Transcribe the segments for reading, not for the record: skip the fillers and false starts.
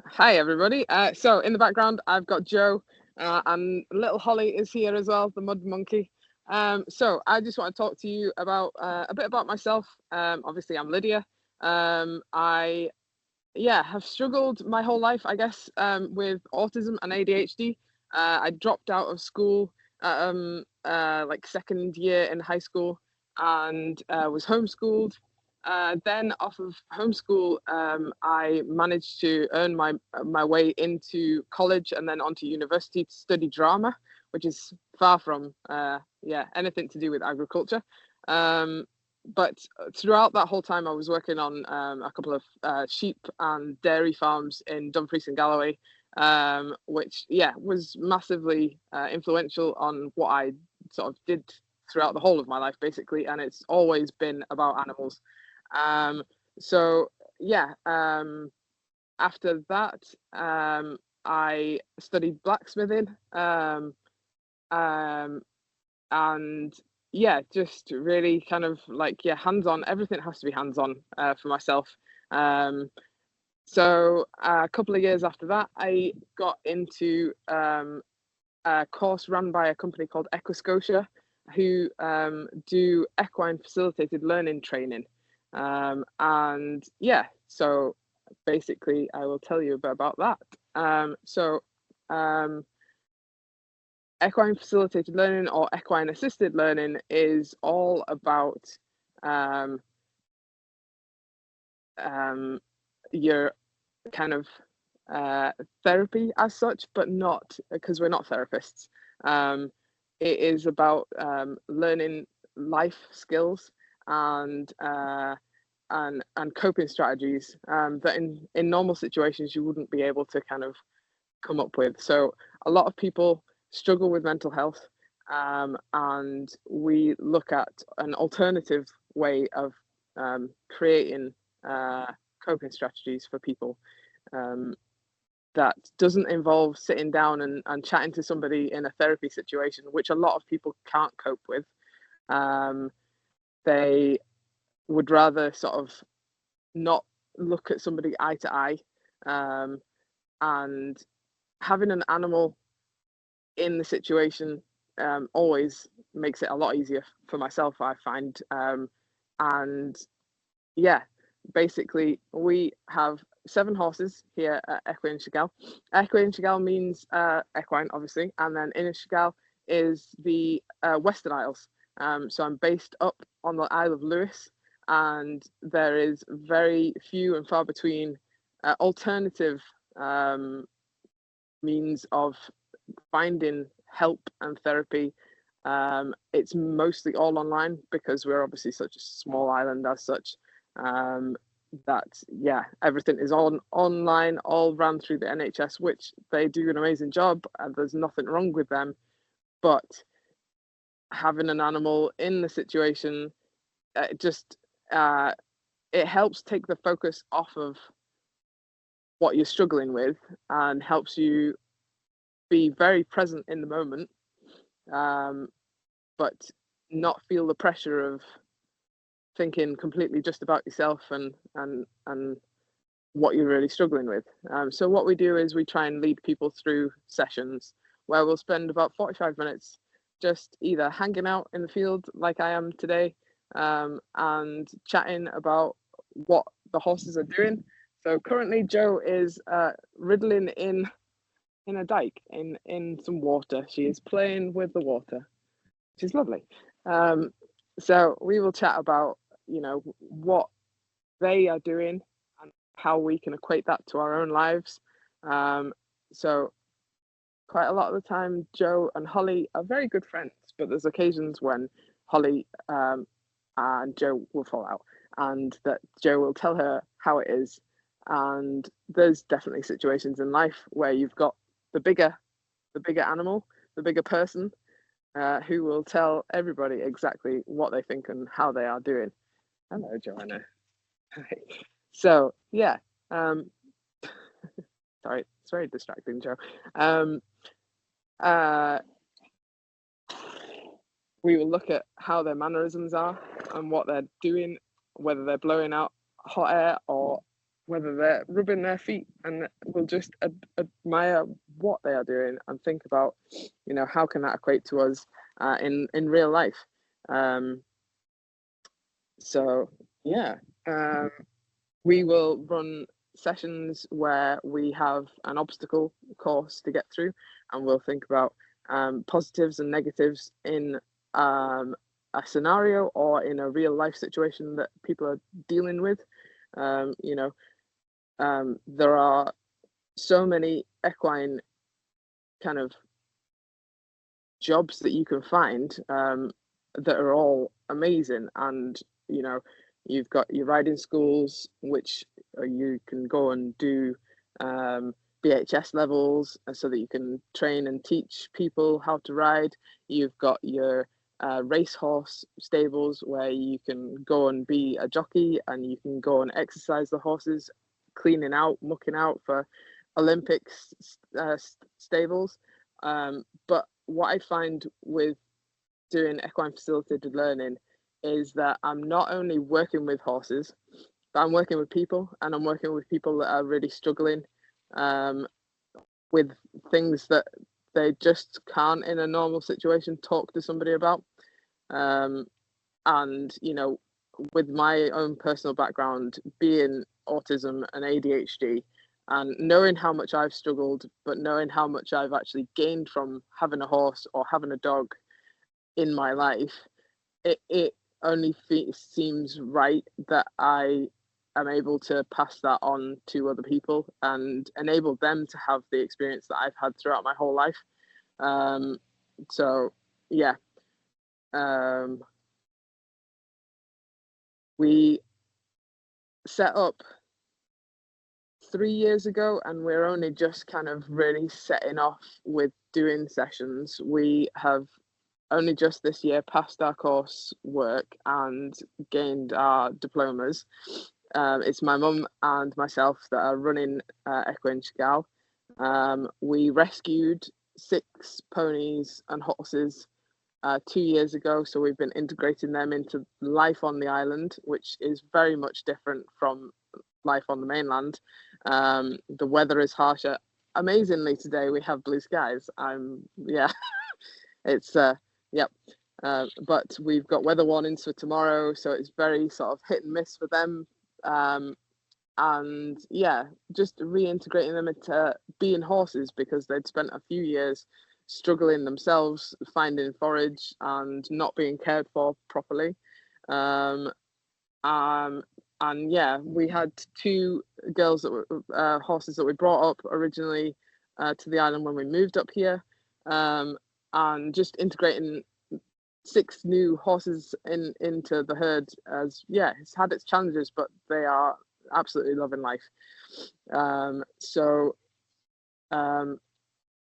Hi, everybody. So in the background, I've got Joe, and little Holly is here as well, the mud monkey. So I just want to talk to you about a bit about myself. Obviously, I'm Lydia. I have struggled my whole life, I guess, with autism and ADHD. I dropped out of school like second year in high school and was homeschooled. Then off of homeschool, I managed to earn my way into college and then onto university to study drama, which is far from anything to do with agriculture. But throughout that whole time, I was working on a couple of sheep and dairy farms in Dumfries and Galloway, which was massively influential on what I sort of did throughout the whole of my life, basically. And it's always been about animals. Um, so yeah, after that, I studied blacksmithing, and just really kind of like hands-on. Everything has to be hands-on for myself. So a couple of years after that, I got into a course run by a company called Equiscotia, who do equine facilitated learning training. And so basically I will tell you a bit about that. Equine facilitated learning or equine assisted learning is all about your kind of therapy as such, but not because we're not therapists. It is about learning life skills and coping strategies that in normal situations you wouldn't be able to kind of come up with. So a lot of people struggle with mental health, and we look at an alternative way of creating coping strategies for people that doesn't involve sitting down and chatting to somebody in a therapy situation, which a lot of people can't cope with. They would rather sort of not look at somebody eye to eye, and having an animal in the situation always makes it a lot easier for myself, I find. And basically we have 7 horses here at Equine Chagall. Equine Chagall means equine, obviously, and then Innis Chagall is the Western Isles. So I'm based up on the Isle of Lewis, and there is very few and far between alternative means of finding help and therapy. It's mostly all online because we're obviously such a small island as such. That everything is online, all ran through the NHS, which they do an amazing job, and there's nothing wrong with them. But having an animal in the situation, it helps take the focus off of what you're struggling with and helps you be very present in the moment, but not feel the pressure of thinking completely just about yourself and what you're really struggling with. So what we do is we try and lead people through sessions where we'll spend about 45 minutes just either hanging out in the field like I am today, and chatting about what the horses are doing. So currently Joe is riddling in a dike in some water. She is playing with the water, which is lovely. So we will chat about what they are doing and how we can equate that to our own lives. So quite a lot of the time, Joe and Holly are very good friends, but there's occasions when Holly and Joe will fall out, and that Joe will tell her how it is. And there's definitely situations in life where you've got the bigger animal, the bigger person, who will tell everybody exactly what they think and how they are doing. Hello, Joanna. So sorry, it's very distracting, Joe. We will look at how their mannerisms are and what they're doing, whether they're blowing out hot air or whether they're rubbing their feet, and we'll just admire what they are doing and think about, how can that equate to us in real life. So yeah, we will run sessions where we have an obstacle course to get through, and we'll think about positives and negatives in a scenario or in a real life situation that people are dealing with. There are so many equine kind of jobs that you can find that are all amazing, and you've got your riding schools, which you can go and do BHS levels so that you can train and teach people how to ride. You've got your racehorse stables where you can go and be a jockey, and you can go and exercise the horses, cleaning out, mucking out for Olympics stables. But what I find with doing equine facilitated learning is that I'm not only working with horses, but I'm working with people, and I'm working with people that are really struggling with things that they just can't in a normal situation talk to somebody about. And with my own personal background, being autism and ADHD, and knowing how much I've struggled, but knowing how much I've actually gained from having a horse or having a dog in my life, it only seems right that I am able to pass that on to other people and enable them to have the experience that I've had throughout my whole life. So yeah, we set up 3 years ago, and we're only just kind of really setting off with doing sessions. We have only just this year passed our course work and gained our diplomas. It's my mum and myself that are running Equine. We rescued 6 ponies and horses 2 years ago, so we've been integrating them into life on the island, which is very much different from life on the mainland. The weather is harsher. Amazingly, today we have blue skies. It's yep. But we've got weather warnings for tomorrow, so it's very sort of hit and miss for them. And yeah, just reintegrating them into being horses, because they'd spent a few years struggling themselves, finding forage and not being cared for properly. And yeah, we had 2 girls that were horses that we brought up originally to the island when we moved up here, and just integrating 6 new horses into the herd. As yeah, it's had its challenges, but they are absolutely loving life.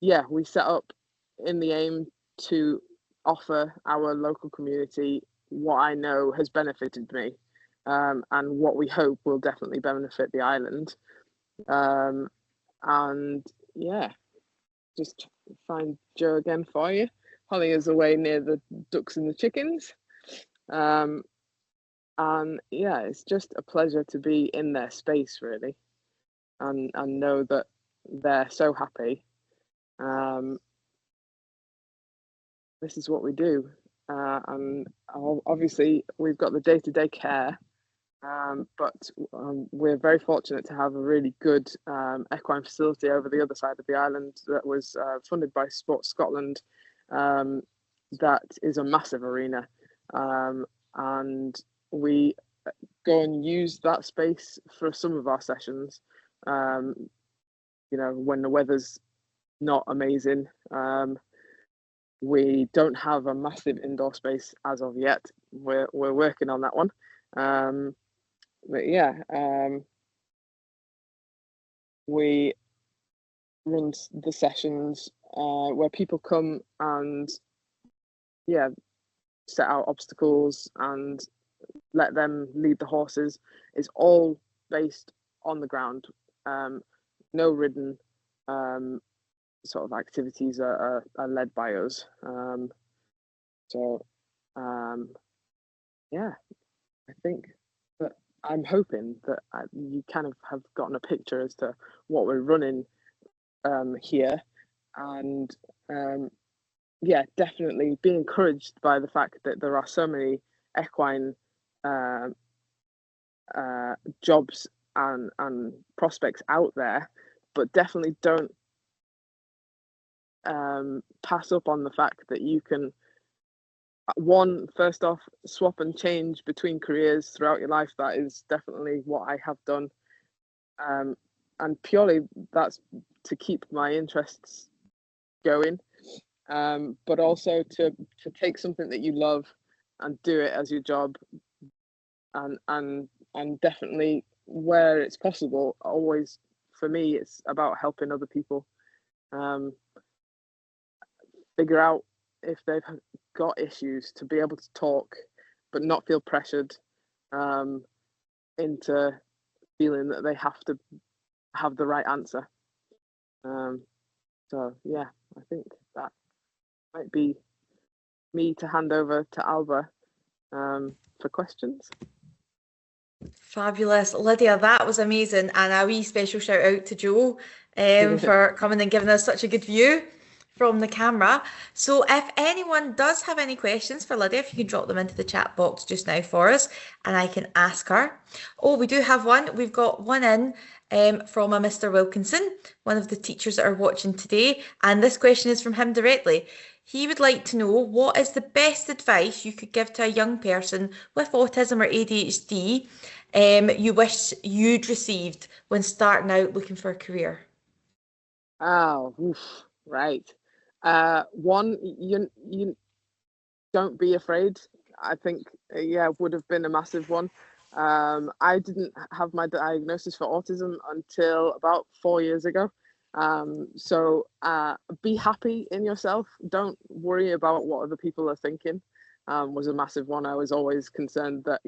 Yeah, we set up in the aim to offer our local community what I know has benefited me, and what we hope will definitely benefit the island. And yeah, just find Joe again for you. Holly is away near the ducks and the chickens. And yeah, it's just a pleasure to be in their space, really, and know that they're so happy. This is what we do, and obviously we've got the day-to-day care, but we're very fortunate to have a really good equine facility over the other side of the island that was funded by Sport Scotland. That is a massive arena, and we go and use that space for some of our sessions. When the weather's not amazing, we don't have a massive indoor space as of yet. We're working on that one. But yeah, we run the sessions where people come and yeah, set out obstacles and let them lead the horses. It's all based on the ground. No ridden sort of activities are led by us. Yeah, I think that I'm hoping that you kind of have gotten a picture as to what we're running here, and yeah, definitely be encouraged by the fact that there are so many equine uh, jobs and prospects out there, but definitely don't pass up on the fact that you can, first off, swap and change between careers throughout your life. That is definitely what I have done, and purely that's to keep my interests going, but also to take something that you love and do it as your job, and definitely where it's possible, always, for me, it's about helping other people figure out if they've got issues, to be able to talk but not feel pressured into feeling that they have to have the right answer. So yeah, I think that might be me to hand over to Alba for questions. Fabulous. Lydia, that was amazing. And a wee special shout out to Joe for coming and giving us such a good view from the camera. So if anyone does have any questions for Lydia, if you can drop them into the chat box just now for us and I can ask her. Oh, we do have one. We've got one in from a Mr. Wilkinson, one of the teachers that are watching today. And this question is from him directly. He would like to know, what is the best advice you could give to a young person with autism or ADHD you wish you'd received when starting out looking for a career? Oh, oof, right. One, you don't be afraid. I think, yeah, would have been a massive one. I didn't have my diagnosis for autism until about 4 years ago. So be happy in yourself. Don't worry about what other people are thinking. Was a massive one. I was always concerned that,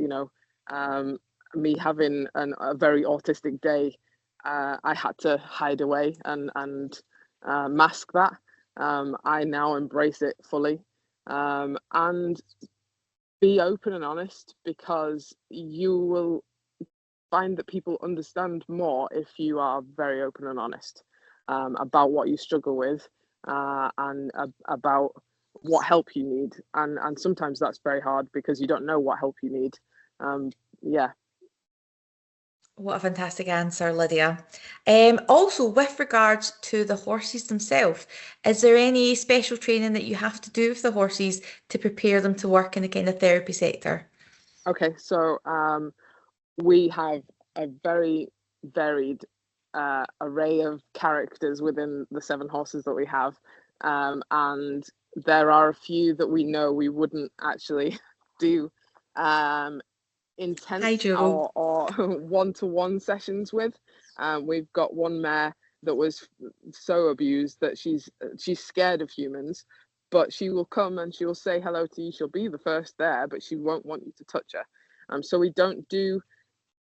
me having a very autistic day, I had to hide away and mask that. I now embrace it fully, and be open and honest, because you will find that people understand more if you are very open and honest about what you struggle with, and about what help you need, and sometimes that's very hard because you don't know what help you need. Yeah. What a fantastic answer, Lydia. Also, with regards to the horses themselves, is there any special training that you have to do with the horses to prepare them to work in the kind of therapy sector? Okay, so we have a very varied array of characters within the 7 horses that we have, and there are a few that we know we wouldn't actually do Hi, intense Joe. or one-to-one sessions with. We've got one mare that was so abused that she's scared of humans, but she will come and she will say hello to you. She'll be the first there, but she won't want you to touch her. So we don't do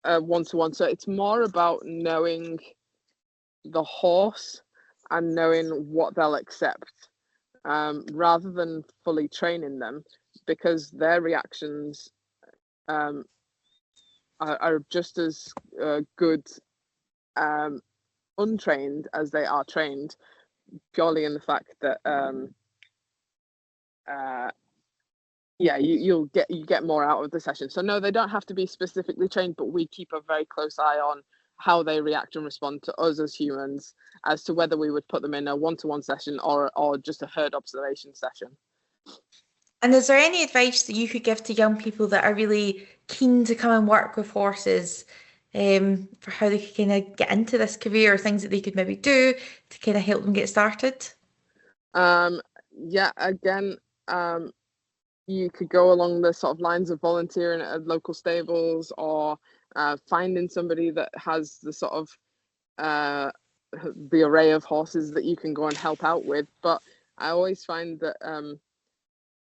one-to-one. So it's more about knowing the horse and knowing what they'll accept, rather than fully training them, because their reactions are just as good untrained as they are trained, purely in the fact that yeah, you get more out of the session. So no, they don't have to be specifically trained, but we keep a very close eye on how they react and respond to us as humans, as to whether we would put them in a one-to-one session or just a herd observation session. And is there any advice that you could give to young people that are really keen to come and work with horses, for how they could kind of get into this career, or things that they could maybe do to kind of help them get started? Yeah, again, you could go along the sort of lines of volunteering at local stables, or finding somebody that has the sort of the array of horses that you can go and help out with. But I always find that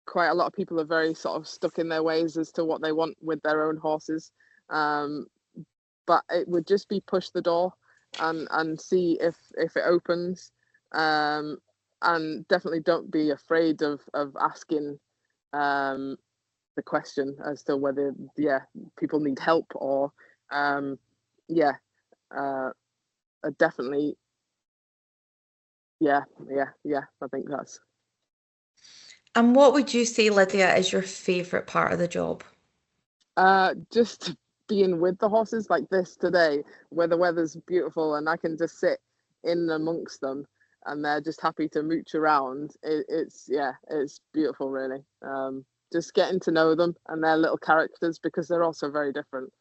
quite a lot of people are very sort of stuck in their ways as to what they want with their own horses. But it would just be push the door and see if it opens. And definitely don't be afraid of asking the question as to whether, yeah, people need help, or Yeah, definitely. Yeah, I think that's. And what would you say, Lydia, is your favourite part of the job? Just being with the horses like this today, where the weather's beautiful and I can just sit in amongst them and they're just happy to mooch around. It's beautiful, really. Just getting to know them and their little characters, because they're also very different.